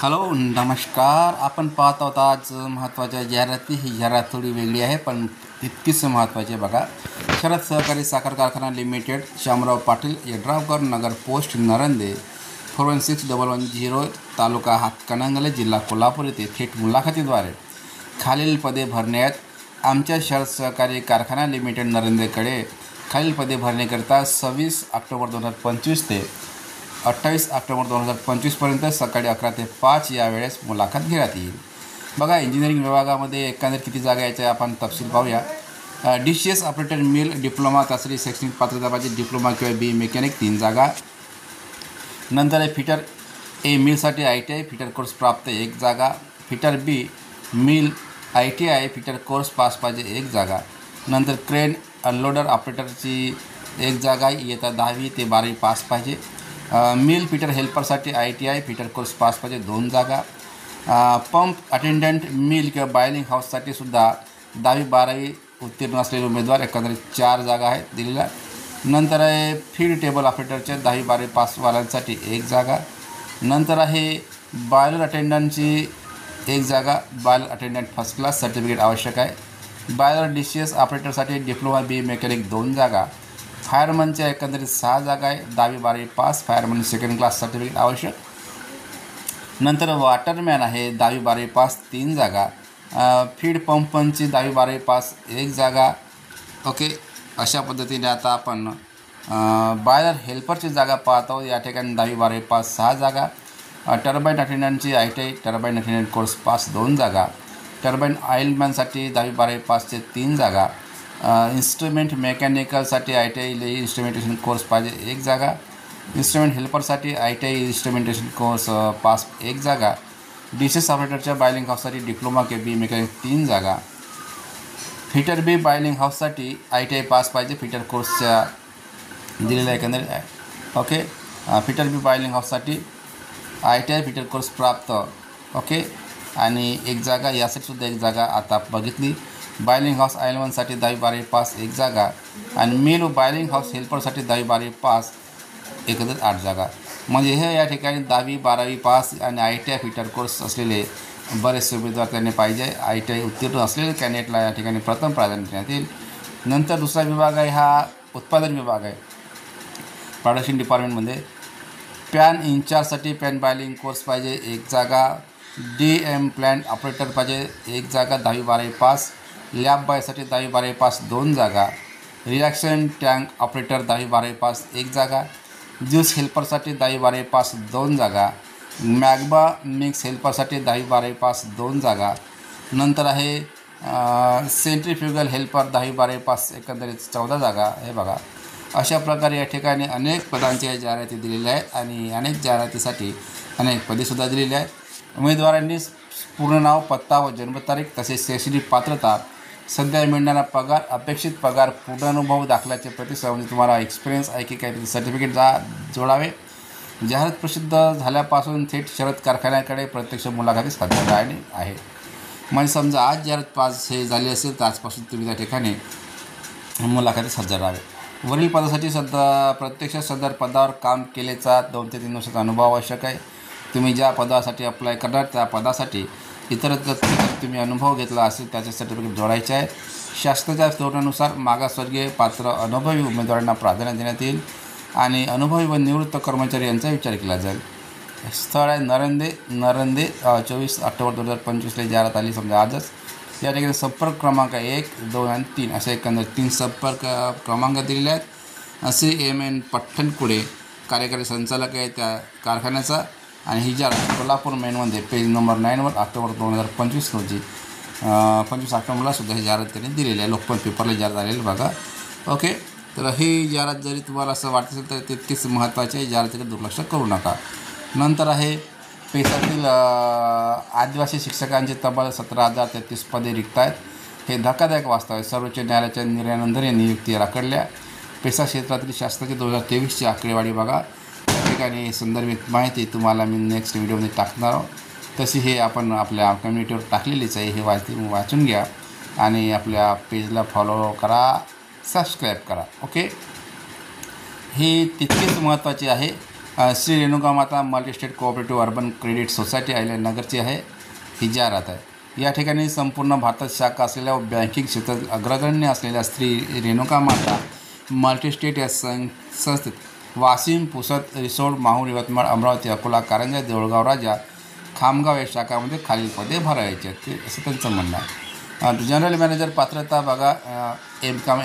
Hello नमस्कार. आपण पाहत आहोत आज महत्त्वाच्या जाहिराती. ही जाहिरात थोडी वेगळी आहे पण तितकीच महत्त्वाची आहे. बघा, शरद सहकारी साखर कारखाना लिमिटेड, शामराव पाटील, यड्रावकर नगर, पोस्ट नरंदे, 416110, तालुका हातकणंगले, जिल्हा कोल्हापूर येथे थेट मुलाखतीद्वारे खालील पदे भरण्यात. आमच्या शरद सहकारी कारखाना लिमिटेड नरंदेकडे खालील पदे भरण्याकरिता 26 ऑक्टोबर 2025 ते 28 ऑक्टोबर 2025पर्यंत सकाळी 11 ते 5 या वेळेस मुलाखत घेण्यात येईल. बघा, इंजिनिअरिंग विभागामध्ये एकंदर किती जागा यायच्या आपण तपशील पाहूया. DCS ऑपरेटर मिल डिप्लोमा तासरी शैक्षणिक पात्रता पाहिजे, डिप्लोमा किंवा बी मेकॅनिक 3 जागा. नंतर आहे फिटर ए मिलसाठी ITI फिटर कोर्स प्राप्त 1 जागा. Fitter B mill ITI fitter course pass पाहिजे 1 जागा. नंतर क्रेन अनलोडर ऑपरेटरची 1 जागा, इयत्ता 10वी ते 12वी पास पाहिजे. मिल फिटर हेल्परसाठी ITI फिटर कोर्स पास पाहिजे 2 जागा. पंप अटेंडंट मिल किंवा बायलिंग हाऊससाठी सुद्धा 10वी 12वी उत्तीर्ण असलेले उमेदवार, एकंदरीत 4 जागा आहेत दिलेल्या. नंतर आहे फीड टेबल ऑपरेटरच्या 10वी 12वी पासवाल्यांसाठी 1 जागा. नंतर आहे बॉयलर अटेंडंटची 1 जागा. Boiler attendant first class certificate आवश्यक आहे. बॉयलर DCS ऑपरेटरसाठी डिप्लोमा बी मेकॅनिक 2 जागा. फायरमनच्या एकंदरीत 6 जागा आहे. 10वी 12वी pass, fireman second class certificate आवश्यक. नंतर वॉटरमॅन आहे 10वी 12वी पास 3 जागा. फीड पंपची 10वी 12वी पास 1 जागा. ओके, अशा पद्धतीने आता आपण बॉयलर हेल्परची जागा पाहतो. या ठिकाणी 10वी 12वी पास 6 जागा. टर्बाईन अटेंडंटची ITI turbine attendant course pass 2 जागा. टर्बाईन ऑइलमॅनसाठी 10वी 12वी पासचे 3 जागा. इन्स्ट्रुमेंट मेकॅनिकलसाठी ITI इन्स्ट्रुमेंटेशन कोर्स पाहिजे 1 जागा. इन्स्ट्रुमेंट हेल्परसाठी ITI इन्स्ट्रुमेंटेशन कोर्स पास 1 जागा. DCS ऑपरेटरच्या बायलिंग हाऊससाठी डिप्लोमा किंवा बी मेकॅनिक 3 जागा. फिटर बी बायलिंग हाऊससाठी ITI पास पाहिजे, फिटर कोर्सच्या दिलेल्या एकंदरीत आहे. ओके, फिटर बी बायलिंग हाऊससाठी ITI फिटर कोर्स प्राप्त. ओके, आणि 1 जागा. यासाठी सुद्धा 1 जागा आता बघितली. बायलिंग हाऊस आयलवनसाठी 10वी 12वी पास 1 जागा. आणि मिल बायलिंग हाऊस हेल्परसाठी 10वी 12वी पास, एकंदरीत 8 जागा. म्हणजे हे या ठिकाणी 10वी 12वी पास आणि ITI फिटर कोर्स असलेले बरेचसे उमेदवार त्यांनी पाहिजे. ITI उत्तीर्ण असलेले कॅन्डिडेटला या ठिकाणी प्रथम प्राधान्य देण्यात येईल. नंतर दुसरा विभाग आहे हा उत्पादन विभाग आहे. प्रोडक्शन डिपार्टमेंटमध्ये पॅन इन्चार्जसाठी पॅन बायलिंग कोर्स पाहिजे 1 जागा. DM प्लॅन्ट ऑपरेटर पाहिजे 1 जागा, 10वी 12वी पास. लॅब बॉयसाठी 10वी 12वी पास 2 जागा. रिॲक्शन टँक ऑपरेटर 10वी 12वी पास 1 जागा. ज्यूस हेल्परसाठी 10वी 12वी पास 2 जागा. मॅग्मा मिक्स हेल्परसाठी 10वी 12वी पास 2 जागा. नंतर आहे सेंट्रीफ्युगल हेल्पर 10वी 12वी पास, एकंदरीत 14 जागा. हे बघा, अशा प्रकारे या ठिकाणी अनेक पदांच्या जाहिराती दिलेल्या आहेत आणि अनेक जाहिरातीसाठी अनेक पदेसुद्धा दिलेली आहेत. उमेदवारांनी पूर्ण नाव, पत्ता व जन्मतारीख तसेच शैक्षणिक पात्रता, सध्या मिळणारा पगार, अपेक्षित पगार, पूर्ण अनुभव, दाखल्याचे प्रतिसाद, तुम्हाला एक्सपिरियन्स आहे की काही सर्टिफिकेट जोडावे. जाहिरात प्रसिद्ध झाल्यापासून थेट शरद कारखान्याकडे प्रत्यक्ष मुलाखतीस हजर राहणे आहे. म्हणजे समजा आज जाहिरात पास हे झाली असेल तर आजपासून तुम्ही त्या ठिकाणी मुलाखतीस हजर राहावे. वरील पदासाठी प्रत्यक्ष सदर पदावर काम केल्याचा 2 ते 3 वर्षाचा अनुभव आवश्यक आहे. तुम्ही ज्या पदासाठी अप्लाय करणार त्या पदासाठी इतर तुम्ही अनुभव घेतला असेल त्याचे सर्टिफिकेट जोडायचे आहे. शासनाच्या धोरणानुसार मागासवर्गीय पात्र अनुभवी उमेदवारांना प्राधान्य देण्यात येईल आणि अनुभवी व निवृत्त कर्मचारी यांचा विचार केला जाईल. स्थळ आहे नरंदे 24 ऑक्टोबर 2025ला जाहिरात आली, समजा आजच. या ठिकाणी संपर्क क्रमांक 1, 2 आणि 3 असे एकंदर 3 संपर्क क्रमांक दिलेले आहेत. CMN पठ्ठणकुडे कार्यकारी संचालक आहे त्या कारखान्याचा. आणि ही जाहिरात कोल्हापूर मेनमध्ये पेज नंबर 9वर ऑक्टोबर 2025 रोजी 25 ऑक्टोबरला सुद्धा ही जाहिरात त्यांनी दिलेली आहे. लोकमत पेपरला जाहिरात आलेली बघा. ओके, तर ही जाहिरात जरी तुम्हाला असं वाटत असेल तर तितकीच महत्त्वाची आहे. जाहिरातीकडे दुर्लक्ष करू नका. नंतर आहे पेशातील आदिवासी शिक्षकांचे तब्बल 17,033 पदे रिक्त आहेत. हे धक्कादायक वास्तव आहे. सर्वोच्च न्यायालयाच्या निर्णयानंतर या नियुक्ती रखडल्या. पेसा क्षेत्रातील शासनाची 2023ची आकडेवारी बघा. त्या ठिकाणी संदर्भित माहिती तुम्हाला मी नेक्स्ट व्हिडिओमध्ये टाकणार आहोत. तशी हे आपण आपल्या कम्युनिटीवर टाकलेलीच आहे. हे वाचून घ्या आणि आपल्या पेजला फॉलो करा, सबस्क्राईब करा. ओके, ही तितकीच महत्त्वाची आहे. Shri Renuka Mata multi state cooperative urban credit society अहिल्यानगरची आहे, ही जाहिरात आहे। या ठिकाणी संपूर्ण भारतात शाखा असलेल्या व बँकिंग क्षेत्रात अग्रगण्य असलेल्या श्री रेणुका माता मल्टी स्टेट या संस्थेत वाशिम, पुसद, रिसोड, माहूर, यवतमाळ, अमरावती, अकोला, कारंजा, देऊळगाव राजा, खामगाव या शाखामध्ये खालील पदे भरायची आहेत, ते असं त्यांचं म्हणणं आहे। जनरल मॅनेजर पात्रता बघा, M.Com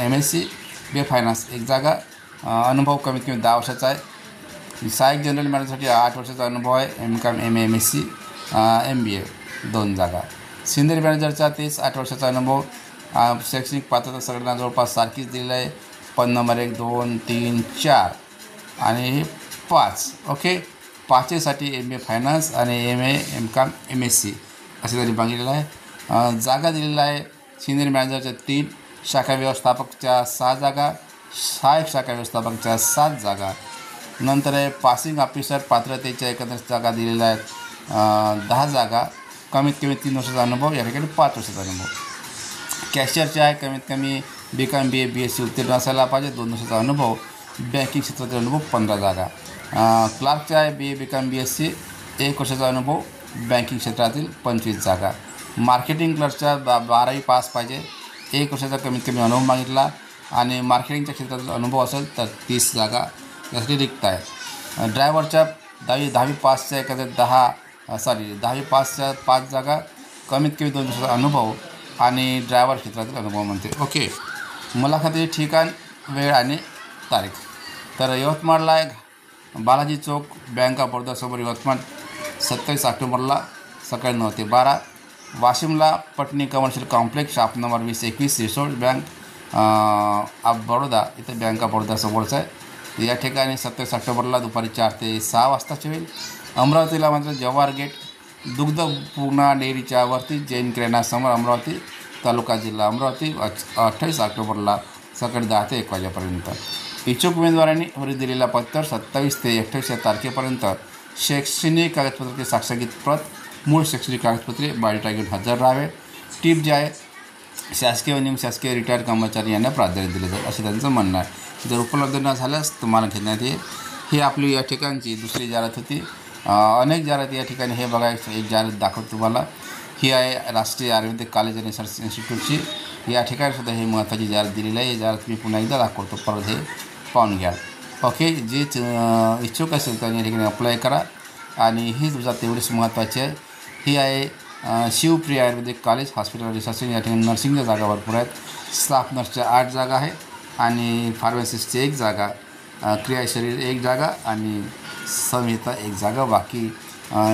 MSc बी फायनान्स एक जागा, अनुभव कमीत कमी 10 वर्षाचा आहे। सहाय्यक जनरल मॅनेजरसाठी 8 वर्षाचा अनुभव आहे, M.Com MSc MBA 2 जागा। सिनियर मॅनेजरचा 8 वर्षाचा अनुभव। शैक्षणिक पात्रता सगळ्यांना जवळपास सारखीच दिलेलं आहे, पद नंबर 1, 2, 3, 4 आणि 5। ओके, 5साठी MA फायनान्स आणि MA M.Com MSc असे त्यांनी मागितलेलं आहे। जागा दिलेला आहे सिनियर मॅनेजरच्या 3, शाखा व्यवस्थापकच्या 6 जागा, सहाय्यक शाखा व्यवस्थापकच्या 7 जागा। नंतर आहे पासिंग ऑफिसर पात्रतेच्या एकंदर जागा दिलेल्या आहेत 10 जागा, कमीत कमी 3 वर्षाचा अनुभव, या ठिकाणी 5 वर्षाचा अनुभव। कॅशियरचे आहे कमीत कमी B.Com BA BSc उत्तीर्ण असायला पाहिजे, 2 वर्षाचा अनुभव, बँकिंग क्षेत्रातील अनुभव 15 जागा। क्लार्कचे आहे BA B.Com BSc 1 वर्षाचा अनुभव, बँकिंग क्षेत्रातील 25 जागा। मार्केटिंग क्लर्कच्या 12वी पास पाहिजे, 1 वर्षाचा कमीत कमी अनुभव मागितला आणि मार्केटिंगच्या क्षेत्रातील अनुभव असेल तर 30 जागा यासाठी रिक्त आहे। ड्रायव्हरच्या 10वी पासच्या एखाद्या 10वी पासच्या 5 जागा, कमीत कमी 2 वर्षाचा अनुभव आणि ड्रायव्हर क्षेत्रातील अनुभव म्हणते। ओके, मुलाखतीचे ठिकाण, वेळ आणि तारीख। तर यवतमाळला आहे बालाजी चौक, बँक ऑफ बडोदासमोर यवतमाळ, 27 ऑक्टोबरला सकाळी 9 ते 12। वाशिमला Patni commercial complex, shop number 2021, Risod, bank of Baroda, इथं बँक ऑफ बडोदा समोरच आहे। या ठिकाणी 27 ऑक्टोबरला दुपारी 4 ते 6 वाजताची होईल। अमरावतीला मात्र जवाहर गेट दुग्धपूर्णा डेअरीच्या वरती, जैन किराणासमोर, अमरावती, तालुका जिल्हा अमरावती, 28 ऑक्टोबरला सकाळी 10 ते 1 वाजेपर्यंत। इच्छुक उमेदवारांनी वर दिलेला पत्तर 27 ते 28 या तारखेपर्यंत शैक्षणिक कागदपत्राचे साक्षांकित प्रत, मूळ शैक्षणिक कागदपत्रे, बायोडेटा घेऊन हजर राहावे। टीप जे आहे शासकीय व निमशासकीय रिटायर्ड कर्मचारी यांना प्राधान्य दिले जाईल असं त्यांचं म्हणणं आहे। जर उपलब्ध न झाल्यास तुम्हाला घेण्यात येईल। ही आपली या ठिकाणची दुसरी जाहिरात होती। अनेक जाहिराती या ठिकाणी हे बघा, एक जाहिरात दाखवतो तुम्हाला, ही आहे राष्ट्रीय आयुर्वेदिक कॉलेज आणि रिसर्च इन्स्टिट्यूटची। या ठिकाणी सुद्धा ही महत्त्वाची जाहिरात दिलेली आहे। ही जाहिरात मी पुन्हा एकदा दाखवतो, परत हे पाहून घ्या। ओके, जे इच्छुक असेल त्यांनी या ठिकाणी अप्लाय करा आणि ही तुझा तेवढीच महत्त्वाची आहे। ही आहे शिवप्रिया आयुर्वेदिक कॉलेज हॉस्पिटल रिसर्च, या ठिकाणी नर्सिंगच्या जागा भरपूर आहेत। स्टाफ नर्सच्या 8 जागा आहे आणि फार्मासिस्टची 1 जागा, क्रियाशरीर 1 जागा आणि संहिता 1 जागा। बाकी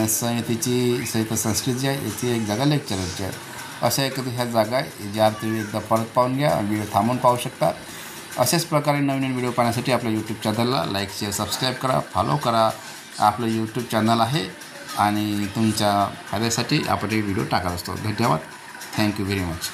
संहिता संस्कृत जी आहे याची 1 जागा लेक्चररची आहे। अशा एकत्र ह्या जागा आहे, ज्या तुम्ही एकदा परत पाहून घ्या, व्हिडिओ थांबून पाहू शकता। अशाच प्रकारे नवीन व्हिडिओ पाहण्यासाठी आपल्या यूट्यूब चॅनलला लाईक, शेअर, सबस्क्राईब करा, फॉलो करा। आपलं यूट्यूब चॅनल आहे आणि तुमच्या फायद्यासाठी आपण हे व्हिडिओ टाकत असतो। धन्यवाद, थँक्यू व्हेरी मच।